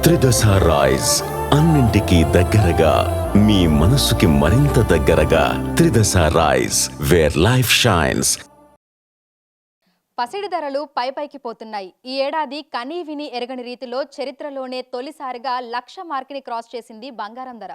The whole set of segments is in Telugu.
త్రిదశ రైస్ అన్నింటికీ దగ్గరగా మీ మనసుకి మరింత దగ్గరగా త్రిదశ రైస్ వేర్ లైఫ్ షైన్స్. పసిడి ధరలు పైకి పోతున్నాయి. ఈ ఏడాది కనీ విని ఎరగని రీతిలో చరిత్రలోనే తొలిసారిగా 1,00,000 మార్కుని క్రాస్ చేసింది బంగారం ధర.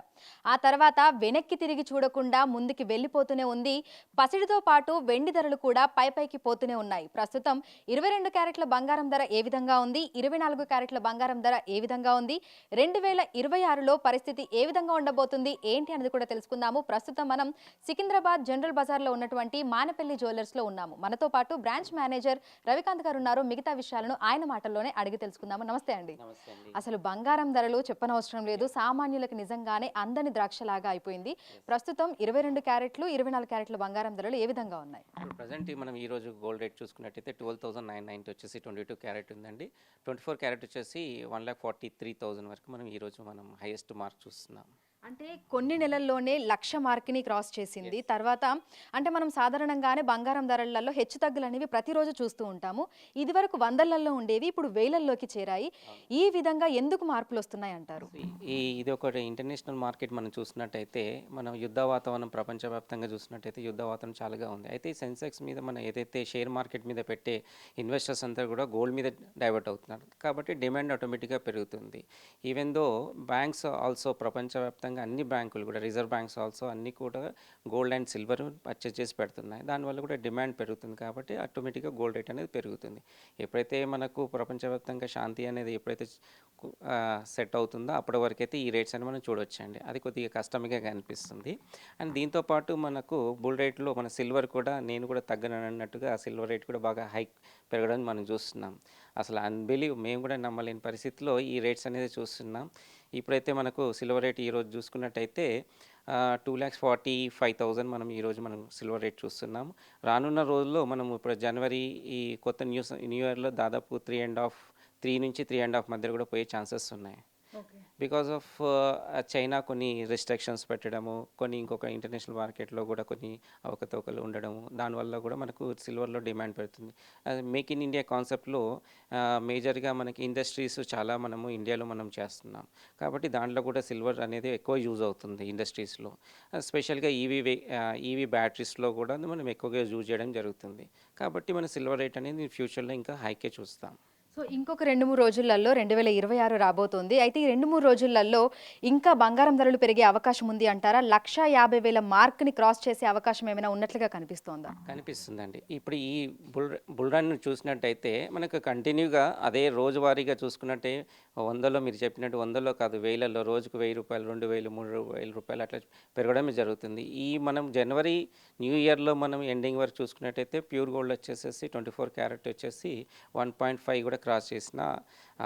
ఆ తర్వాత వెనక్కి తిరిగి చూడకుండా ముందుకి వెళ్ళిపోతూనే ఉంది. పసిడితో పాటు వెండి ధరలు కూడా పైకి పోతూనే ఉన్నాయి. ప్రస్తుతం 22 క్యారెట్ల బంగారం ధర ఏ విధంగా ఉంది, 24 క్యారెట్ల బంగారం ధర ఏ విధంగా ఉంది, 2026లో పరిస్థితి ఏ విధంగా ఉండబోతుంది ఏంటి అనేది కూడా తెలుసుకుందాము. ప్రస్తుతం మనం సికింద్రాబాద్ జనరల్ బజార్లో ఉన్నటువంటి మానపల్లి జ్యువెలర్స్లో ఉన్నాము. మనతో పాటు బ్రాంచ్ మేనేజర్ రవికాంత్ గారు ఉన్నారు. మిగతా విషయాలను ఆయన మాటల్లోనే అడిగి తెలుసుకుందాము. నమస్తే అండి. అసలు బంగారం ధరలు చెప్పనవసరం లేదు, సామాన్యులకు నిజంగానే అందని ద్రాక్షలాగా అయిపోయింది. ప్రస్తుతం 22 క్యారెట్లు 24 క్యారెట్ల బంగారం ధరలు ఏ విధంగా ఉన్నాయి? ప్రజెంట్ మనం ఈ రోజు గోల్డ్ రేట్ చూసుకున్నట్టయితే 12,990 వచ్చేసి 22 క్యారెట్ ఉందండి. 24 క్యారెట్ వచ్చేసి 1,43,000 వరకు మనం ఈ రోజు మనం హైయెస్ట్ మార్క్ చూస్తున్నాం. అంటే కొన్ని నెలల్లోనే 1,00,000 మార్క్ని క్రాస్ చేసింది. తర్వాత అంటే మనం సాధారణంగానే బంగారం ధరలలో హెచ్చు తగ్గులు అనేవి ప్రతిరోజు చూస్తూ ఉంటాము. ఇది వరకు వందలలో ఉండేవి, ఇప్పుడు వేలల్లోకి చేరాయి. ఈ విధంగా ఎందుకు మార్పులు వస్తున్నాయి అంటారు? ఇది ఒక ఇంటర్నేషనల్ మార్కెట్ మనం చూసినట్టయితే మనం యుద్ధ వాతావరణం ప్రపంచవ్యాప్తంగా చూసినట్టయితే యుద్ధ వాతావరణం చాలాగా ఉంది. అయితే ఈ సెన్సెక్స్ మీద మనం ఏదైతే షేర్ మార్కెట్ మీద పెట్టే ఇన్వెస్టర్స్ అంతా కూడా గోల్డ్ మీద డైవర్ట్ అవుతున్నారు. కాబట్టి డిమాండ్ ఆటోమేటిక్గా పెరుగుతుంది. ఈవెన్ దో బ్యాంక్స్ ఆల్సో ప్రపంచవ్యాప్తంగా అన్ని బ్యాంకులు కూడా రిజర్వ్ బ్యాంక్స్ ఆల్సో అన్నీ కూడా గోల్డ్ అండ్ సిల్వర్ పర్చేస్ చేసి పెడుతున్నాయి. దానివల్ల కూడా డిమాండ్ పెరుగుతుంది. కాబట్టి ఆటోమేటిక్గా గోల్డ్ రేట్ అనేది పెరుగుతుంది. ఎప్పుడైతే మనకు ప్రపంచవ్యాప్తంగా శాంతి అనేది ఎప్పుడైతే సెట్ అవుతుందో అప్పటి వరకు అయితే ఈ రేట్స్ అని మనం చూడొచ్చండి. అది కొద్దిగా కష్టంగా కనిపిస్తుంది. అండ్ దీంతోపాటు మనకు బుల్ రేట్లో మన సిల్వర్ కూడా నేను కూడా తగ్గనన్నట్టుగా సిల్వర్ రేట్ కూడా బాగా హైక్ పెరగడం మనం చూస్తున్నాం. అసలు అన్బిలీవ్ మేము కూడా నమ్మలేని పరిస్థితిలో ఈ రేట్స్ అనేది చూస్తున్నాం. ఇప్పుడైతే మనకు సిల్వర్ రేట్ ఈరోజు చూసుకున్నట్టయితే 2,45,000 మనం ఈరోజు మనం సిల్వర్ రేట్ చూస్తున్నాము. రానున్న రోజుల్లో మనం ఇప్పుడు జనవరి ఈ కొత్త న్యూ ఇయర్లో దాదాపు 3 నుంచి 3.5 మధ్యలో కూడా పోయే ఛాన్సెస్ ఉన్నాయి. బికాజ్ ఆఫ్ చైనా కొన్ని రిస్ట్రిక్షన్స్ పెట్టడము, కొన్ని ఇంకొక ఇంటర్నేషనల్ మార్కెట్లో కూడా కొన్ని అవకతవకలు ఉండడము, దానివల్ల కూడా మనకు సిల్వర్లో డిమాండ్ పెడుతుంది. మేక్ ఇన్ ఇండియా కాన్సెప్ట్లో మేజర్గా మనకి ఇండస్ట్రీస్ చాలా మనము ఇండియాలో మనం చేస్తున్నాం. కాబట్టి దాంట్లో కూడా సిల్వర్ అనేది ఎక్కువ యూజ్ అవుతుంది ఇండస్ట్రీస్లో. స్పెషల్గా ఈవీ బ్యాటరీస్లో కూడా మనం ఎక్కువగా యూజ్ చేయడం జరుగుతుంది. కాబట్టి మన సిల్వర్ రేట్ అనేది ఫ్యూచర్లో ఇంకా హైకే చూస్తాం. సో ఇంకొక 2-3 రోజులలో 2026 రాబోతోంది. అయితే ఈ 2-3 రోజులలో ఇంకా బంగారం ధరలు పెరిగే అవకాశం ఉంది అంటారా? 1,50,000 మార్క్ని క్రాస్ చేసే అవకాశం ఏమైనా ఉన్నట్లుగా కనిపిస్తోందా? కనిపిస్తుందండి. ఇప్పుడు ఈ బుల్ రన్ చూసినట్టయితే మనకు కంటిన్యూగా అదే రోజువారీగా చూసుకున్నట్టే వందలో మీరు చెప్పినట్టు వందలో కాదు వేలలో రోజుకు ₹1,000, ₹2,000, ₹3,000 అట్లా పెరగడమే జరుగుతుంది. ఈ మనం జనవరి న్యూ ఇయర్లో మనం ఎండింగ్ వరకు చూసుకున్నట్టయితే ప్యూర్ గోల్డ్ వచ్చేసేసి 24 క్యారెట్ వచ్చేసి 1.5 కూడా క్రాస్ చేసిన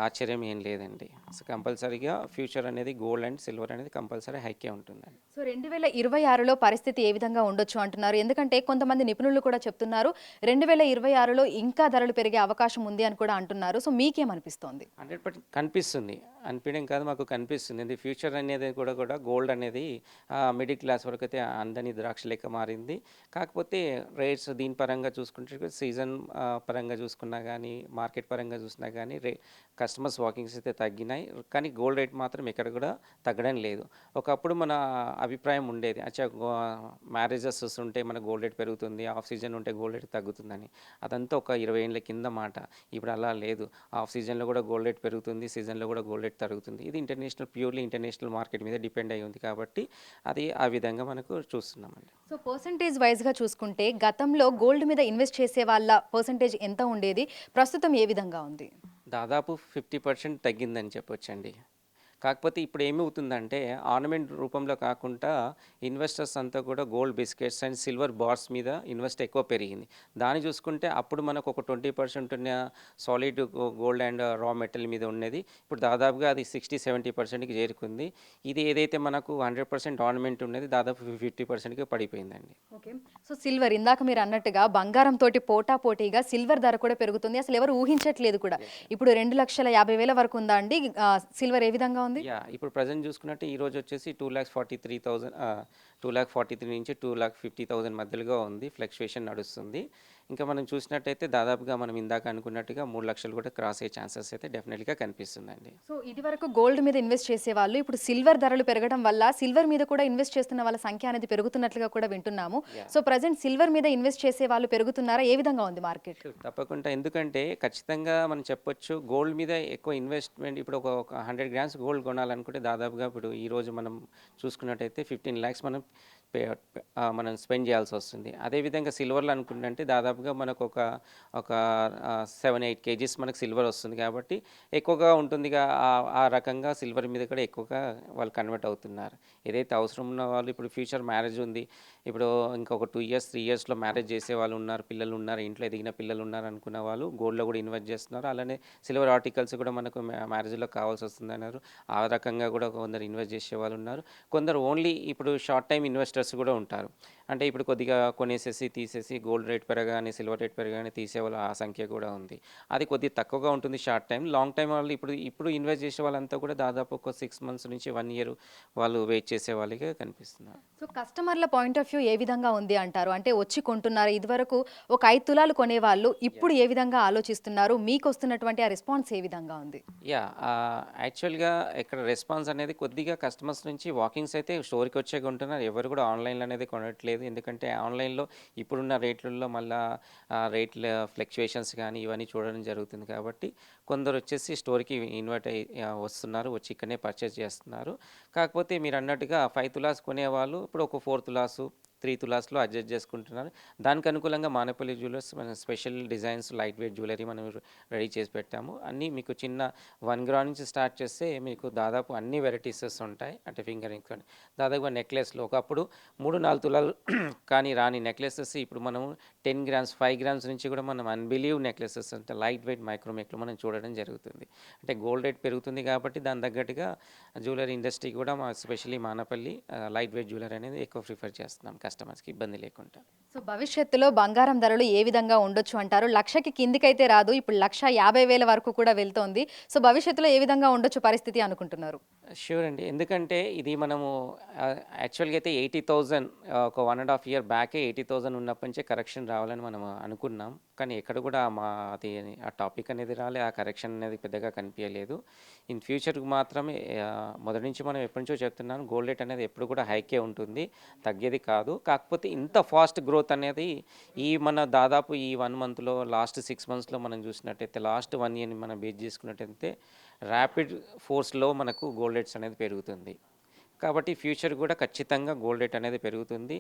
ఆశ్చర్యం ఏం లేదండి. సో కంపల్సరీగా ఫ్యూచర్ అనేది గోల్డ్ అండ్ సిల్వర్ అనేది కంపల్సరీ హైకే ఉంటుందండి. సో 2026లో పరిస్థితి ఏ విధంగా ఉండొచ్చు అంటున్నారు? ఎందుకంటే కొంతమంది నిపుణులు కూడా చెప్తున్నారు 2026లో ఇంకా ధరలు పెరిగే అవకాశం ఉంది అని కూడా అంటున్నారు. సో మీకేమనిపిస్తోంది? 100% కనిపిస్తుంది. అనిపించడం కాదు, మాకు కనిపిస్తుంది. ఫ్యూచర్ అనేది కూడా గోల్డ్ అనేది మిడిల్ క్లాస్ వరకు అయితే అందని ద్రాక్ష లెక్క మారింది. కాకపోతే రేట్స్ దీని పరంగా చూసుకుంటే సీజన్ పరంగా చూసుకున్నా కానీ మార్కెట్ పరంగా చూసినా కానీ కస్టమర్స్ వాకింగ్స్ అయితే తగ్గినాయి. కానీ గోల్డ్ రేట్ మాత్రం ఎక్కడ కూడా తగ్గడం లేదు. ఒకప్పుడు మన అభిప్రాయం ఉండేది, మ్యారేజెస్ ఉంటే మన గోల్డ్ రేట్ పెరుగుతుంది, ఆఫ్ సీజన్ ఉంటే గోల్డ్ రేట్ తగ్గుతుందని. అదంతా ఒక 20 ఏళ్ళ కింద మాట. ఇప్పుడు అలా లేదు. ఆఫ్ సీజన్లో కూడా గోల్డ్ రేట్ పెరుగుతుంది, సీజన్లో కూడా గోల్డ్ రేట్ తగ్గుతుంది. ఇది ప్యూర్లీ ఇంటర్నేషనల్ మార్కెట్ మీద డిపెండ్ అయి ఉంది. కాబట్టి అది ఆ విధంగా మనకు చూస్తున్నామండి. సో పర్సంటేజ్ వైజ్గా చూసుకుంటే గతంలో గోల్డ్ మీద ఇన్వెస్ట్ చేసే వాళ్ళ పర్సంటేజ్ ఎంత ఉండేది, ప్రస్తుతం ఏ విధంగా ఉంది? దాదాపు 50% తగ్గిందని చెప్పొచ్చండి. కాకపోతే ఇప్పుడు ఏమవుతుందంటే ఆర్నమెంట్ రూపంలో కాకుండా ఇన్వెస్టర్స్ అంతా కూడా gold biscuits and silver bars మీద ఇన్వెస్ట్ ఎక్కువ పెరిగింది. దాన్ని చూసుకుంటే అప్పుడు మనకు ఒక 20% ఉన్న సాలిడ్ గోల్డ్ అండ్ రా మెటల్ మీద ఉన్నది ఇప్పుడు దాదాపుగా అది 60-70%కి చేరుకుంది. ఇది ఏదైతే మనకు 100% ఆర్నమెంట్ ఉన్నది దాదాపు 50%కి పడిపోయిందండి. ఓకే. సో సిల్వర్ ఇందాక మీరు అన్నట్టుగా బంగారం తోటి పోటీగా సిల్వర్ ధర కూడా పెరుగుతుంది. అసలు ఎవరు ఊహించట్లేదు కూడా. ఇప్పుడు 2,50,000 వరకు ఉందా అండి సిల్వర్ ఏ విధంగా ఉంది? ఇప్పుడు ప్రజెంట్ చూసుకున్నట్టు ఈ రోజు వచ్చేసి 2,43,000 2,43,000 నుంచి 2,50,000 మధ్యలో ఉంది. ఫ్లక్చుయేషన్ నడుస్తుంది. ఇంకా మనం చూసినట్టయితే దాదాపుగా మనం ఇందాక అనుకున్నట్టుగా 3 లక్షలు కూడా క్రాస్ అయ్యే ఛాన్సెస్ అయితే డెఫినెట్‌గా కనిపిస్తుందండి. సో ఇదివరకు గోల్డ్ మీద ఇన్వెస్ట్ చేసేవాళ్ళు ఇప్పుడు సిల్వర్ ధరలు పెరగడం వల్ల సిల్వర్ మీద కూడా ఇన్వెస్ట్ చేస్తున్న వాళ్ళ సంఖ్య అనేది పెరుగుతున్నట్లుగా కూడా వింటున్నాము. యాహ్! సో ప్రజెంట్ సిల్వర్ మీద ఇన్వెస్ట్ చేసే వాళ్ళు పెరుగుతున్నారా? ఏ విధంగా ఉంది మార్కెట్? షూర్. తప్పకుండా. ఎందుకంటే ఖచ్చితంగా మనం చెప్పొచ్చు గోల్డ్ మీద ఎక్కువ ఇన్వెస్ట్‌మెంట్ ఇప్పుడు ఒక 100 గ్రామ్స్ గోల్డ్ కొనాలనుకుంటే దాదాపుగా ఇప్పుడు ఈరోజు మనం చూసుకున్నట్టయితే 15,00,000 మనం స్పెండ్ చేయాల్సొస్తుంది. అదేవిధంగా సిల్వర్‌లో అనుకున్నట్టే దాదాపుగా మనకు ఒక 7, 8 కేజీస్ మనకు సిల్వర్ వస్తుంది కాబట్టి ఎక్కువగా ఉంటుందిగా ఆ రకంగా సిల్వర్ మీద కూడా ఎక్కువగా వాళ్ళు కన్వర్ట్ అవుతున్నారు. ఏదైతే అవసరం ఉన్న వాళ్ళు ఇప్పుడు ఫ్యూచర్ మ్యారేజ్ ఉంది. ఇప్పుడు ఇంకొక 2 ఇయర్స్, 3 ఇయర్స్‌లో మ్యారేజ్ చేసేవాళ్ళు ఉన్నారు. పిల్లలు ఉన్నారు. ఇంట్లో ఎదిగిన పిల్లలు ఉన్నారు అనుకున్న వాళ్ళు గోల్డ్‌లో కూడా ఇన్వెస్ట్ చేస్తున్నారు. అలానే సిల్వర్ ఆర్టికల్స్ కూడా మనకు మ్యారేజ్‌లో కావాల్సొస్తుందన్నారు. ఆ రకంగా కూడా కొందరు ఇన్వెస్ట్ చేసేవాళ్ళు ఉన్నారు. కొందరు ఓన్లీ ఇప్పుడు షార్ట్ టైమ్ ఇన్వెస్టర్స్ కూడా ఉంటారు. అంటే ఇప్పుడు కొద్దిగా కొనేసేసి, తీసేసి గోల్డ్ రేట్ పెరగగానే, సిల్వర్ రేట్ పెరగగానే తీసేవాళ్ళు ఆ సంఖ్య కూడా ఉంది. అది కొద్దిగా తక్కువగా ఉంటుంది షార్ట్ టైమ్. లాంగ్ టైమ్ వాళ్ళు ఇప్పుడు ఇన్వెస్ట్ చేసే వాళ్ళంతా కూడా దాదాపు ఒక 6 మంత్స్ నుంచి 1 ఇయర్ వాళ్ళు వెయిట్ చేసే వాళ్ళకే కనిపిస్తున్నారు. సో కస్టమర్ల పాయింట్ ఆఫ్ వ్యూ ఏ విధంగా ఉంది అంటారు? అంటే వచ్చి కొంటున్నారు. ఇదివరకు ఒక 5 తులాలు కొనేవాళ్ళు ఇప్పుడు ఏ విధంగా ఆలోచిస్తున్నారు? మీకొస్తున్నటువంటి ఆ రెస్పాన్స్ ఏ విధంగా ఉంది? యాహ్! యాక్చువల్‌గా ఇక్కడ రెస్పాన్స్ అనేది కొద్దిగా కస్టమర్స్ నుంచి వాకింగ్స్ అయితే స్టోర్‌కి వచ్చే కొంటున్నారు. ఎవరు కూడా ఆన్‌లైన్‌లో అనేది కొనట్లేదు. ఎందుకంటే ఆన్‌లైన్‌లో ఇప్పుడున్న రేట్లలో మళ్ళా రేట్ల ఫ్లక్చుయేషన్స్ కానీ ఇవన్నీ చూడడం జరుగుతుంది కాబట్టి కొందరు వచ్చేసి స్టోర్‌కి వస్తున్నారు. వచ్చి ఇక్కడనే పర్చేస్ చేస్తున్నారు. కాకపోతే మీరన్నట్టుగా 5 తులాస్ కొనేవాళ్ళు ఇప్పుడు ఒక 4 తులాసు, 3 తులాస్‌లో అడ్జస్ట్ చేసుకుంటున్నారు. దానికి అనుకూలంగా మానపల్లి జ్యువెలర్స్ మన special designs, light weight jewellery మనం రెడీ చేసి పెట్టాము. అన్నీ మీకు చిన్న 1 గ్రామ్ నుంచి స్టార్ట్ చేస్తే మీకు దాదాపు అన్ని వెరైటీసెస్ ఉంటాయి. అంటే ఫింగర్ రింగ్స్ కానీ దాదాపుగా నెక్లెస్‌లో ఒకప్పుడు 3, 4 తులాలు కానీ రాని నెక్లెసెస్ ఇప్పుడు మనం 10 గ్రామ్స్, 5 గ్రామ్స్ నుంచి కూడా మనం అన్‌బిలీవ్ నెక్లెసెస్ అంటే లైట్ వెయిట్ మైక్రోమేక్‌లో మనం చూడడం జరుగుతుంది. అంటే గోల్డ్ రేట్ పెరుగుతుంది కాబట్టి దానికి తగ్గట్టుగా జ్యువెలరీ ఇండస్ట్రీ కూడా especially Manapalli light weight jewellery అనేది ఎక్కువ ప్రిఫర్ చేస్తున్నాం కస్టమర్స్‌కి ఇబ్బంది లేకుండా. సో భవిష్యత్తులో బంగారం ధరలు ఏ విధంగా ఉండొచ్చు అంటారు? లక్షకి కిందికైతే రాదు. ఇప్పుడు 1,50,000 వరకు కూడా వెళ్తోంది. సో భవిష్యత్తులో ఏ విధంగా ఉండొచ్చు పరిస్థితి అనుకుంటున్నారు? ష్యూర్ అండి. ఎందుకంటే ఇది మనము యాక్చువల్‌గా అయితే 80,000 ఒక 1 ½ ఇయర్ బ్యాకే 80,000 ఉన్నప్పటి నుంచే కరెక్షన్ రావాలని మనం అనుకున్నాం. కానీ ఎక్కడ కూడా అది ఆ టాపిక్ అనేది రాలే. ఆ కరెక్షన్ అనేది పెద్దగా కనిపియలేదు. ఇన్ ఫ్యూచర్‌కి మాత్రమే మొదటి నుంచి మనం ఎప్పటి నుంచో చెప్తున్నాను గోల్డ్ రేట్ అనేది ఎప్పుడు కూడా హైకే ఉంటుంది. తగ్గేది కాదు. కాకపోతే ఇంత ఫాస్ట్ గ్రోత్ అనేది మన దాదాపు ఈ 1 మంత్‌లో లాస్ట్ 6 మంత్స్‌లో మనం చూసినట్టయితే లాస్ట్ 1 ఇయర్‌ని మనం బేస్ చేసుకున్నట్టయితే ర్యాపిడ్ ఫోర్స్‌లో మనకు గోల్డ్ రేట్స్ అనేది పెరుగుతుంది. కాబట్టి ఫ్యూచర్ కూడా ఖచ్చితంగా గోల్డ్ రేట్ అనేది పెరుగుతుంది.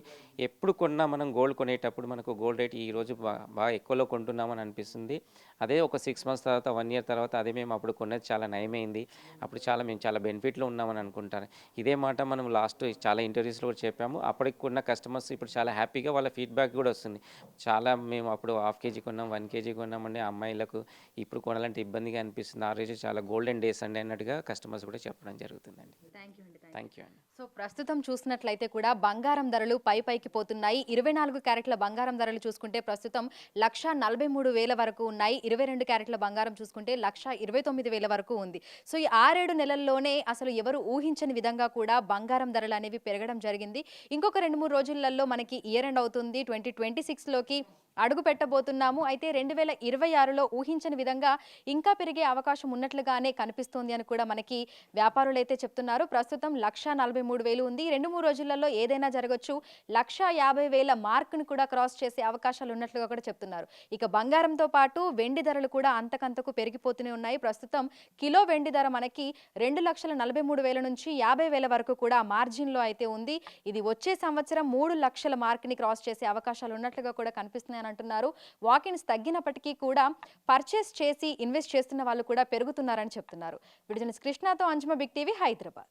ఎప్పుడు కొన్నా మనం గోల్డ్ కొనేటప్పుడు మనకు గోల్డ్ రేట్ ఈరోజు బాగా ఎక్కువలో కొంటున్నామని అనిపిస్తుంది. అదే ఒక 6 మంత్స్ తర్వాత, 1 ఇయర్ తర్వాత అదే మేము అప్పుడు కొన్నది చాలా నయమైంది. అప్పుడు మేము చాలా బెనిఫిట్‌లో ఉన్నామని అనుకుంటాను. ఇదే మాట మనం లాస్ట్ చాలా ఇంటర్వ్యూస్‌లో కూడా చెప్పాము. అప్పటికి కొన్న కస్టమర్స్ ఇప్పుడు చాలా హ్యాపీగా వాళ్ళ ఫీడ్‌బ్యాక్ కూడా వస్తుంది. చాలా మేము అప్పుడు ½ కేజీ కొన్నాం, 1 కేజీ కొన్నామండి అమ్మాయిలకు. ఇప్పుడు కొనాలంటే ఇబ్బందిగా అనిపిస్తుంది. ఆ రోజు చాలా గోల్డెన్ డేస్ అండి అన్నట్టుగా కస్టమర్స్ కూడా చెప్పడం జరుగుతుందండి. థ్యాంక్ యూ అండి. సో ప్రస్తుతం చూసినట్లయితే కూడా బంగారం ధరలు పైకి పోతున్నాయి. 24 క్యారెట్ల బంగారం ధరలు చూసుకుంటే ప్రస్తుతం 1,43,000 వరకు ఉన్నాయి. 22 క్యారెట్ల బంగారం చూసుకుంటే 1,29,000 వరకు ఉంది. సో ఈ 6-7 నెలల్లోనే అసలు ఎవరు ఊహించని విధంగా కూడా బంగారం ధరలు అనేవి పెరగడం జరిగింది. ఇంకొక 2-3 రోజులలో మనకి ఇయర్ ఎండ్ అవుతుంది. 2026లోకి అడుగు పెట్టబోతున్నాము. అయితే 2026లో ఊహించని విధంగా ఇంకా పెరిగే అవకాశం ఉన్నట్లుగానే కనిపిస్తోంది అని కూడా మనకి వ్యాపారులైతే చెప్తున్నారు. ప్రస్తుతం 1,43,000 ఉంది. 2-3 రోజులలో ఏదైనా జరగొచ్చు. 1,50,000 మార్కును కూడా క్రాస్ చేసే అవకాశాలు ఉన్నట్లుగా కూడా చెప్తున్నారు. ఇక బంగారంతో పాటు వెండి ధరలు కూడా అంతకంతకు పెరిగిపోతూనే ఉన్నాయి. ప్రస్తుతం కిలో వెండి ధర మనకి 2,43,000 నుంచి 50,000 వరకు కూడా మార్జిన్‌లో అయితే ఉంది. ఇది వచ్చే సంవత్సరం 3 లక్షల మార్క్‌ని క్రాస్ చేసే అవకాశాలు ఉన్నట్లుగా కూడా కనిపిస్తున్నాయని అంటున్నారు. వాకిన్స్ తగ్గినప్పటికీ కూడా పర్చేస్ చేసి ఇన్వెస్ట్ చేస్తున్న వాళ్ళు కూడా పెరుగుతున్నారని చెప్తున్నారు. విడుదల కృష్ణతో అంజుమ బిగ్ టీవీ హైదరాబాద్.